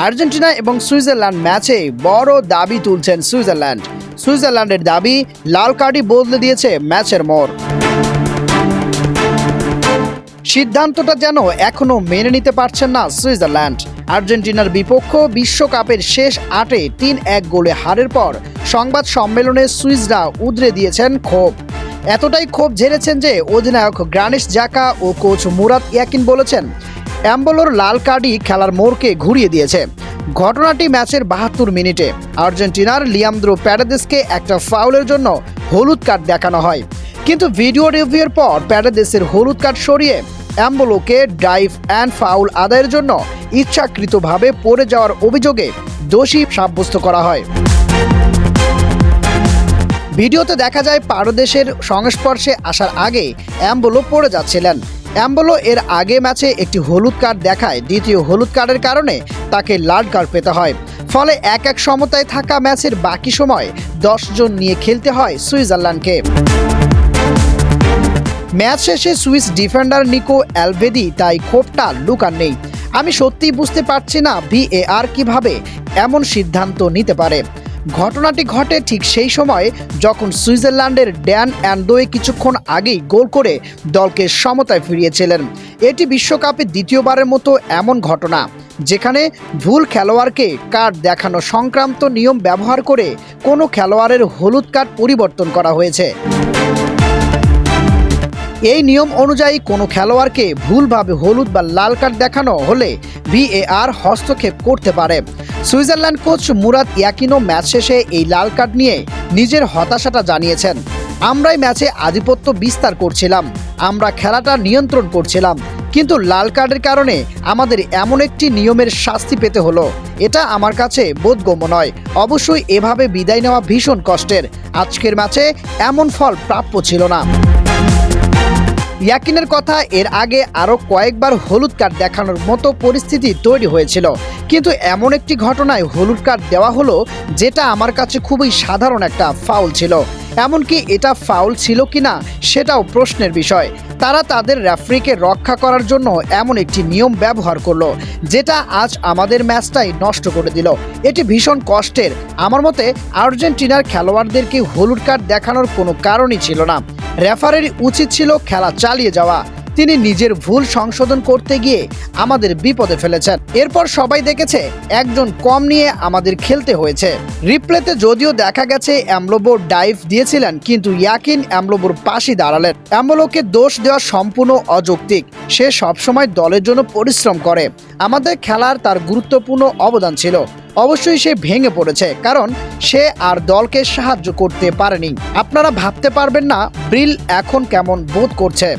Argentina এবং Switzerland ম্যাচে বড় দাবি তুলছেন সুইজারল্যান্ডের দাবি লাল কার্ডই বদলে দিয়েছে ম্যাচের মোড়। সিদ্ধান্তটা যেন এখনো মেনে নিতে পারছেন না সুইজারল্যান্ড। আর্জেন্টিনার বিপক্ষ বিশ্বকাপের শেষ ৮-এ ৩-১ গোলে হারের পর সংবাদ সম্মেলনে সুইসরা উদরে দিয়েছেন ক্ষোভ। এতটাই ক্ষোভ ঝেড়েছেন যে অধিনায়ক গ্রানিট জাকা ও কোচ মুরাত ইয়াকিন বলেছেন এমবোলোর লাল কার্ডই খেলার মোড়কে ঘুরিয়ে দিয়েছে। ঘটনাটি ম্যাচের ৭২ মিনিটে আর্জেন্টিনার লিয়ান্দ্রো প্যারাদেসকে একটা ফাউলের জন্য হলুদ কার্ড দেখানো হয়, কিন্তু ভিডিও রিভিউয়ের পর প্যারাদেসের হলুদ কার্ড সরিয়ে এমবোলোকে ডাইভ অ্যান্ড ফাউল আদায়ের জন্য ইচ্ছাকৃতভাবে পড়ে যাওয়ার অভিযোগে দোষী সাব্যস্ত করা হয়। ভিডিওতে দেখা যায় পারদেশের সংস্পর্শে আসার আগে এমবোলো পড়ে যাচ্ছিলেন। এমবোলো এর আগে ম্যাচে একটি হলুদ কার্ড দেখায়, দ্বিতীয় হলুদ কার্ডের কারণে তাকে লাল কার্ড পেতে হয়। ফলে ১-১ সমতায় থাকা ম্যাচের বাকি সময় ১০ জন নিয়ে খেলতে হয় সুইজারল্যান্ডকে। ম্যাচ শেষে সুইস ডিফেন্ডার নিকো অ্যালভেদি তাই ক্ষোভটা লুকান নেই। আমি সত্যিই বুঝতে পারছি না ভিএআর কিভাবে এমন সিদ্ধান্ত নিতে পারে। ঘটনাটি ঘটে ঠিক সেই সময় যখন সুইজারল্যান্ডের ড্যান অ্যান্ডোয়ে কিছুক্ষণ আগেই গোল করে দলকে সমতায় ফিরিয়েছিলেন। এটি বিশ্বকাপে দ্বিতীয়বারের মতো এমন ঘটনা যেখানে ভুল খেলোয়াড়কে কার্ড দেখানো সংক্রান্ত নিয়ম ব্যবহার করে কোনো খেলোয়াড়ের হলুদ কার্ড পরিবর্তন করা হয়েছে। এই নিয়ম অনুযায়ী কোনো খেলোয়াড়কে ভুলভাবে হলুদ বা লাল কার্ড দেখানো হলে ভিএআর হস্তক্ষেপ করতে পারে। সুইজারল্যান্ড কোচ মুরাত ইয়াকিনও ম্যাচ শেষে এই লাল কার্ড নিয়ে নিজের হতাশাটা জানিয়েছেন। আমরাই ম্যাচে আধিপত্য বিস্তার করছিলাম, আমরা খেলাটা নিয়ন্ত্রণ করছিলাম, কিন্তু লাল কার্ডের কারণে আমাদের এমন একটি নিয়মের শাস্তি পেতে হলো। এটা আমার কাছে বোধগম্য নয়। অবশ্যই এভাবে বিদায় নেওয়া ভীষণ কষ্টের। আজকের ম্যাচে এমন ফল প্রাপ্য ছিল না। ইয়াকিনের কথা, এর আগে আরও কয়েকবার হলুদ কার্ড দেখানোর মতো পরিস্থিতি তৈরি হয়েছিল, কিন্তু এমন একটি ঘটনায় হলুদ কার্ড দেওয়া হলো যেটা আমার কাছে খুবই সাধারণ একটা ফাউল ছিল। এমনকি এটা ফাউল ছিল কিনা সেটাও প্রশ্নের বিষয়। তারা তাদের রেফারিকে রক্ষা করার জন্য এমন একটি নিয়ম ব্যবহার করলো যেটা আজ আমাদের ম্যাচটাই নষ্ট করে দিল। এটি ভীষণ কষ্টের। আমার মতে আর্জেন্টিনার খেলোয়াড়দেরকে হলুদ কার্ড দেখানোর কোনো কারণই ছিল না। রেফারির উচিত ছিল খেলা চালিয়ে যাওয়া। তিনি নিজের ভুল সংশোধন করতে গিয়ে আমাদের বিপদে ফেলেছেন। এরপর সবাই দেখেছে একজন কম নিয়ে আমাদের খেলতে হয়েছে। রিপ্লেতে যদিও দেখা গেছে এমবোলো ডাইভ দিয়েছিলেন, কিন্তু ইয়াকিন এমবোলোর পাশে দাঁড়ালেন। এমবোলোকে দোষ দেওয়া সম্পূর্ণ অযৌক্তিক। সে সবসময় দলের জন্য পরিশ্রম করে। আমাদের খেলার তার গুরুত্বপূর্ণ অবদান ছিল। অবশ্যই সে ভেঙে পড়েছে, কারণ সে আর দলকে সাহায্য করতে পারেনি। আপনারা ভাবতে পারবেন না ব্রিল এখন কেমন বোধ করছে।